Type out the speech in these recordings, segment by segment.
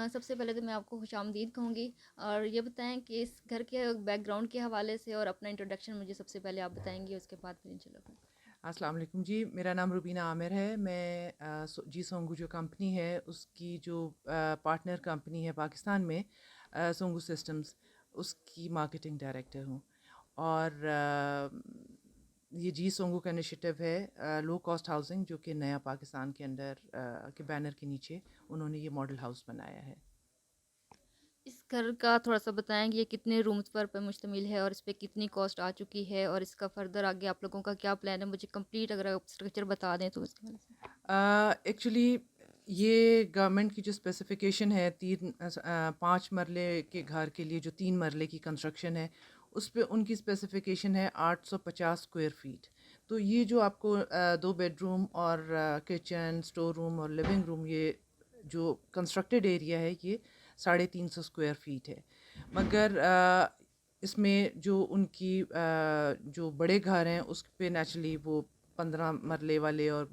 سب سے پہلے تو میں آپ کو خوش آمدید کہوں گی، اور یہ بتائیں کہ اس گھر کے بیک گراؤنڈ کے حوالے سے اور اپنا انٹروڈکشن مجھے سب سے پہلے آپ بتائیں گے، اس کے بعد پھر انشاءاللہ۔ السلام علیکم جی، میرا نام روبینہ عامر ہے۔ میں جی سونگو جو کمپنی ہے اس کی جو پارٹنر کمپنی ہے پاکستان میں، سونگو سسٹمز، اس کی مارکیٹنگ ڈائریکٹر ہوں۔ اور یہ جی سونگو کا انیشیٹو ہے لو کاسٹ ہاؤسنگ، جو کہ نیا پاکستان کے انڈر کے بینر کے نیچے انہوں نے یہ ماڈل ہاؤس بنایا ہے۔ اس گھر کا تھوڑا سا بتائیں کہ یہ کتنے رومز پر مشتمل ہے اور اس پہ کتنی کاسٹ آ چکی ہے، اور اس کا فردر آگے آپ لوگوں کا کیا پلان ہے؟ مجھے کمپلیٹ اگر آپ اسٹرکچر بتا دیں تو اس کے وجہ سے۔ ایکچولی یہ گورنمنٹ کی جو اسپیسیفکیشن ہے 5 مرلے کے گھر کے لیے جو 3 مرلے کی کنسٹرکشن ہے، اس پہ ان کی اسپیسیفکیشن ہے 850 اسکوائر فیٹ۔ تو یہ جو آپ کو 2 بیڈ روم اور کچن، اسٹور روم اور لیونگ روم، یہ جو کنسٹرکٹیڈ ایریا ہے یہ 350 اسکوائر فیٹ ہے۔ مگر اس میں جو ان کی جو بڑے گھر ہیں اس پہ نیچرلی وہ 15 مرلے والے، اور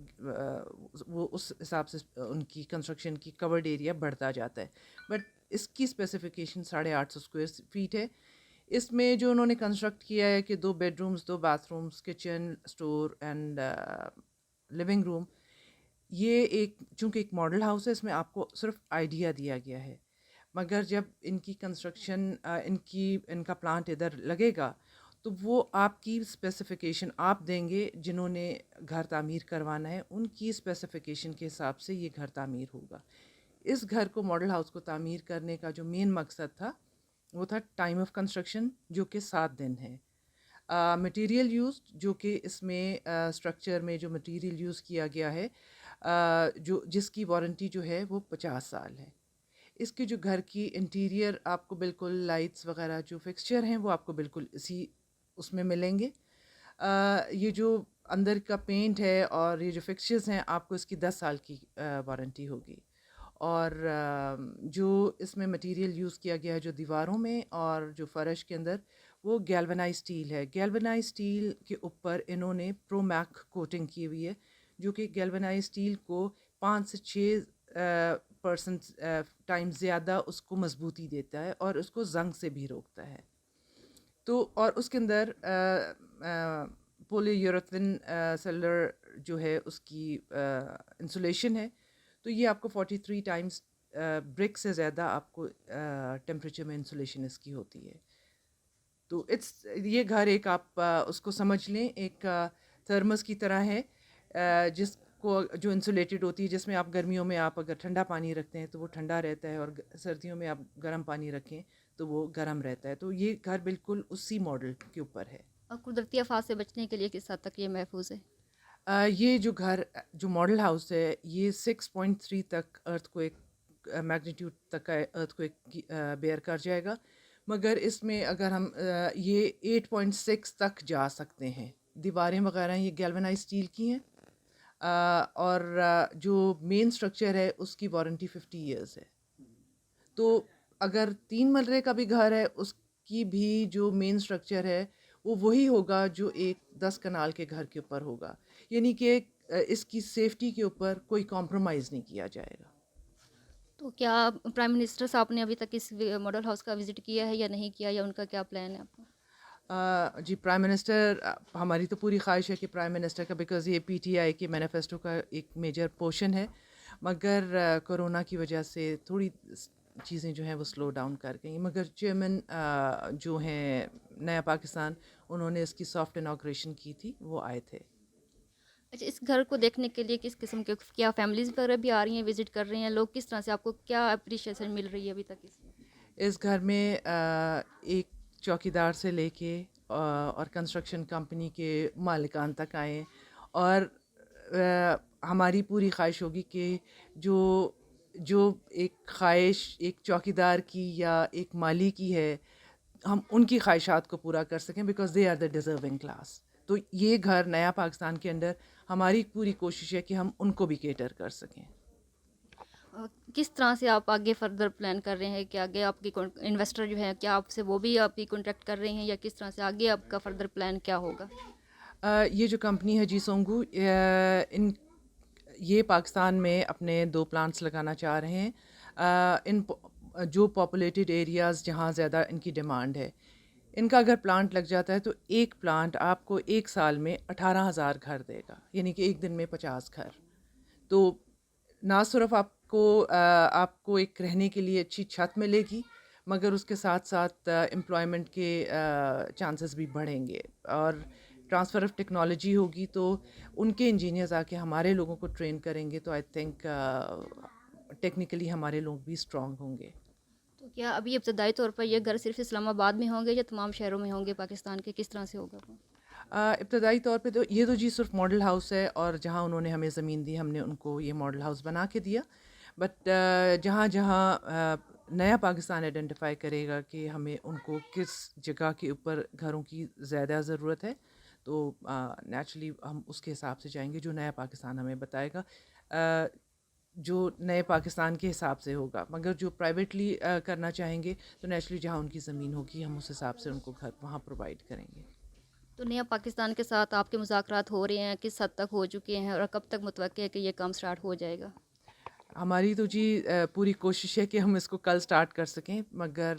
وہ اس حساب سے ان کی کنسٹرکشن کی کورڈ ایریا بڑھتا جاتا ہے۔ بٹ اس کی اسپیسیفکیشن 850 اسکوائر فیٹ ہے۔ اس میں جو انہوں نے کنسٹرکٹ کیا ہے کہ 2 bedrooms, 2 bathrooms, kitchen, store and living room, یہ چونکہ ایک ماڈل ہاؤس ہے، اس میں آپ کو صرف آئیڈیا دیا گیا ہے۔ مگر جب ان کی کنسٹرکشن ان کا پلانٹ ادھر لگے گا تو وہ آپ کی اسپیسیفکیشن آپ دیں گے، جنہوں نے گھر تعمیر کروانا ہے ان کی اسپیسیفکیشن کے حساب سے یہ گھر تعمیر ہوگا۔ اس گھر کو، ماڈل ہاؤس کو تعمیر کرنے کا جو مین مقصد تھا وہ تھا ٹائم آف کنسٹرکشن، جو کہ 7 دن ہے۔ مٹیریل یوز، جو کہ اس میں اسٹرکچر میں جو مٹیریل یوز کیا گیا ہے، جس کی وارنٹی جو ہے وہ 50 سال ہے۔ اس کے جو گھر کی انٹیریئر آپ کو بالکل لائٹس وغیرہ جو فکسچر ہیں وہ آپ کو بالکل اس میں ملیں گے۔ یہ جو اندر کا پینٹ ہے اور یہ جو فکسچرز ہیں، آپ کو اس کی 10 سال کی وارنٹی ہوگی۔ اور جو اس میں مٹیریل یوز کیا گیا ہے جو دیواروں میں اور جو فرش کے اندر، وہ گیلونائز اسٹیل ہے۔ گیلونائز اسٹیل کے اوپر انہوں نے پرو میک کوٹنگ کی ہوئی ہے، جو کہ گیلونائز اسٹیل کو 5 سے 6% ٹائم زیادہ اس کو مضبوطی دیتا ہے اور اس کو زنگ سے بھی روکتا ہے۔ تو اور اس کے اندر پولی یوریتھن سیلولر جو ہے اس کی انسولیشن ہے، تو یہ آپ کو 43 ٹائمز برک سے زیادہ آپ کو ٹیمپریچر میں انسولیشن اس کی ہوتی ہے۔ تو یہ گھر ایک آپ اس کو سمجھ لیں ایک تھرمس کی طرح ہے، جس کو جو انسولیٹڈ ہوتی ہے، جس میں آپ گرمیوں میں آپ اگر ٹھنڈا پانی رکھتے ہیں تو وہ ٹھنڈا رہتا ہے، اور سردیوں میں آپ گرم پانی رکھیں تو وہ گرم رہتا ہے۔ تو یہ گھر بالکل اسی ماڈل کے اوپر ہے۔ اور قدرتی آفات سے بچنے کے لیے کس حد تک یہ محفوظ ہے؟ یہ جو گھر، جو ماڈل ہاؤس ہے، یہ 6.3 تک ارتھ کو ایک میگنیٹیوڈ تک کا ارتھ کو ایک بیئر کر جائے گا۔ مگر اس میں اگر ہم یہ 8.6 تک جا سکتے ہیں۔ دیواریں وغیرہ یہ گیلونائز اسٹیل کی ہیں، اور جو مین اسٹرکچر ہے اس کی وارنٹی 50 ایئرس ہے۔ تو اگر 3 مرلے کا بھی گھر ہے، اس کی بھی جو مین اسٹرکچر ہے وہ وہی ہوگا جو ایک 10 کنال کے گھر کے اوپر ہوگا، یعنی کہ اس کی سیفٹی کے اوپر کوئی کمپرومائز نہیں کیا جائے گا۔ تو کیا پرائم منسٹر صاحب نے ابھی تک اس ماڈل ہاؤس کا وزٹ کیا ہے یا نہیں کیا، یا ان کا کیا پلان ہے آپ کا؟ جی، پرائم منسٹر، ہماری تو پوری خواہش ہے کہ پرائم منسٹر کا، بیکاز یہ پی ٹی آئی کے مینیفیسٹو کا ایک میجر پورشن ہے، مگر کورونا کی وجہ سے تھوڑی چیزیں جو ہیں وہ سلو ڈاؤن کر گئیں۔ مگر چیئرمین جو ہیں نیا پاکستان، انہوں نے اس کی سافٹ اناگریشن کی تھی، وہ آئے تھے۔ اچھا، اس گھر کو دیکھنے کے لیے کس قسم کے، کیا فیملیز وغیرہ بھی آ رہی ہیں، وزٹ کر رہے ہیں لوگ؟ کس طرح سے آپ کو کیا اپریشیشن مل رہی ہے ابھی تک اس میں؟ اس گھر میں ایک چوکیدار سے لے کے اور کنسٹرکشن کمپنی کے مالکان تک آئیں، اور ہماری پوری خواہش ہوگی کہ جو ایک خواہش ایک چوکیدار کی یا ایک مالی کی ہے، ہم ان کی خواہشات کو پورا کر سکیں، because they are the deserving class. تو یہ گھر نیا پاکستان کے اندر ہماری پوری کوشش ہے کہ ہم ان کو بھی کیٹر کر سکیں۔ کس طرح سے آپ آگے فردر پلان کر رہے ہیں کہ آگے آپ کی انویسٹر جو ہیں، کیا آپ سے وہ بھی آپ کی کانٹیکٹ کر رہے ہیں، یا کس طرح سے آگے آپ کا فردر پلان کیا ہوگا؟ یہ جو کمپنی ہے جی سونگو، یہ پاکستان میں اپنے 2 پلانٹس لگانا چاہ رہے ہیں۔ ان جو پاپولیٹڈ ایریاز جہاں زیادہ ان کی ڈیمانڈ ہے، ان کا اگر پلانٹ لگ جاتا ہے تو ایک پلانٹ آپ کو ایک سال میں 18,000 گھر دے گا، یعنی کہ ایک دن میں 50 گھر. تو نہ صرف آپ کو ایک رہنے کے لیے اچھی چھت ملے گی، مگر اس کے ساتھ ساتھ امپلائمنٹ کے چانسز بھی بڑھیں گے، اور ٹرانسفر آف ٹیکنالوجی ہوگی تو ان کے انجینئرز آ کے ہمارے لوگوں کو ٹرین کریں گے، تو آئی تھنک ٹیکنیکلی ہمارے لوگ بھی اسٹرانگ ہوں گے. تو کیا ابھی ابتدائی طور پر یہ گھر صرف اسلام آباد میں ہوں گے یا تمام شہروں میں ہوں گے پاکستان کے؟ کس طرح سے ہوگا وہ؟ ابتدائی طور پہ تو یہ تو جی صرف ماڈل ہاؤس ہے، اور جہاں انہوں نے ہمیں زمین دی ہم نے ان کو یہ ماڈل ہاؤس بنا کے دیا. بٹ جہاں جہاں نیا پاکستان آئیڈینٹیفائی کرے گا کہ ہمیں ان کو کس جگہ کے اوپر گھروں کی زیادہ ضرورت ہے، تو نیچرلی ہم اس کے حساب سے جائیں گے جو نیا پاکستان ہمیں بتائے گا، جو نئے پاکستان کے حساب سے ہوگا. مگر جو پرائیویٹلی کرنا چاہیں گے تو نیچرلی جہاں ان کی زمین ہوگی ہم اس حساب سے ان کو گھر وہاں پرووائڈ کریں گے. تو نیا پاکستان کے ساتھ آپ کے مذاکرات ہو رہے ہیں، کس حد تک ہو چکے ہیں اور کب تک متوقع ہے کہ یہ کام سٹارٹ ہو جائے گا؟ ہماری تو جی پوری کوشش ہے کہ ہم اس کو کل سٹارٹ کر سکیں، مگر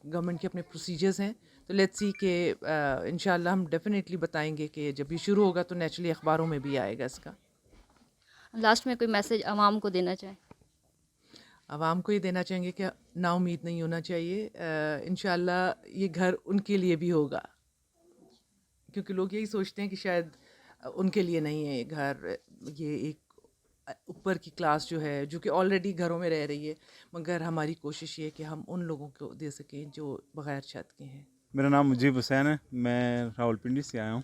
گورنمنٹ کے اپنے پروسیجرز ہیں، تو لیٹس سی کہ انشاءاللہ ہم ڈیفینیٹلی بتائیں گے کہ جب یہ شروع ہوگا تو نیچرلی اخباروں میں بھی آئے گا اس کا. لاسٹ میں کوئی میسج عوام کو دینا چاہیں؟ عوام کو یہ دینا چاہیں گے کہ نا امید نہیں ہونا چاہیے. انشاءاللہ یہ گھر ان کے لیے بھی ہوگا، کیونکہ لوگ یہی سوچتے ہیں کہ شاید ان کے لیے نہیں ہے یہ گھر، یہ ایک اوپر کی کلاس جو ہے جو کہ آلریڈی گھروں میں رہ رہی ہے، مگر ہماری کوشش یہ ہے کہ ہم ان لوگوں کو دے سکیں جو بغیر چھت کے ہیں. میرا نام مجیب حسین ہے، میں راولپنڈی سے آیا ہوں.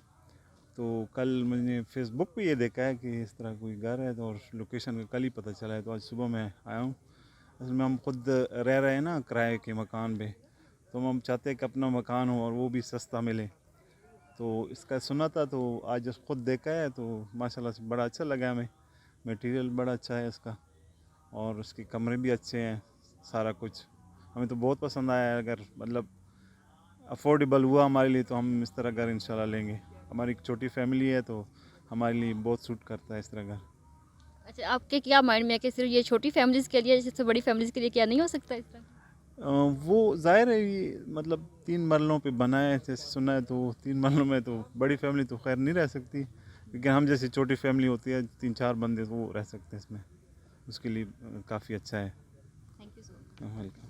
تو کل میں نے فیس بک پہ یہ دیکھا ہے کہ اس طرح کوئی گھر ہے، تو اور لوکیشن کا کل ہی پتہ چلا ہے، تو آج صبح میں آیا ہوں. اصل میں ہم خود رہ رہے ہیں نا کرائے کے مکان پہ، تو ہم چاہتے ہیں کہ اپنا مکان ہو اور وہ بھی سستا ملے. تو اس کا سنا تھا، تو آج جب خود دیکھا ہے تو ماشاءاللہ سے بڑا اچھا لگا ہمیں. میٹیریل بڑا اچھا ہے اس کا، اور اس کے کمرے بھی اچھے ہیں، سارا کچھ ہمیں تو بہت پسند آیا ہے. اگر مطلب افورڈیبل ہوا ہمارے لیے تو ہم اس طرح گھر انشاءاللہ لیں گے. ہماری ایک چھوٹی فیملی ہے تو ہمارے لیے بہت سوٹ کرتا ہے اس طرح گھر. اچھا، آپ کے کیا مائنڈ میں ہے کہ صرف یہ چھوٹی فیملیز کے لیے، جس سے بڑی فیملیز کے لیے کیا نہیں ہو سکتا اس طرح؟ وہ ظاہر ہے یہ مطلب 3 مرلوں پہ بنا ہے جیسے سنا ہے، تو 3 مرلوں میں تو بڑی فیملی تو خیر نہیں رہ سکتی، لیکن ہم جیسی چھوٹی فیملی ہوتی ہے 3-4 بندے تو وہ رہ سکتے ہیں اس میں. اس کے لیے کافی اچھا ہے. Thank you so much. Welcome.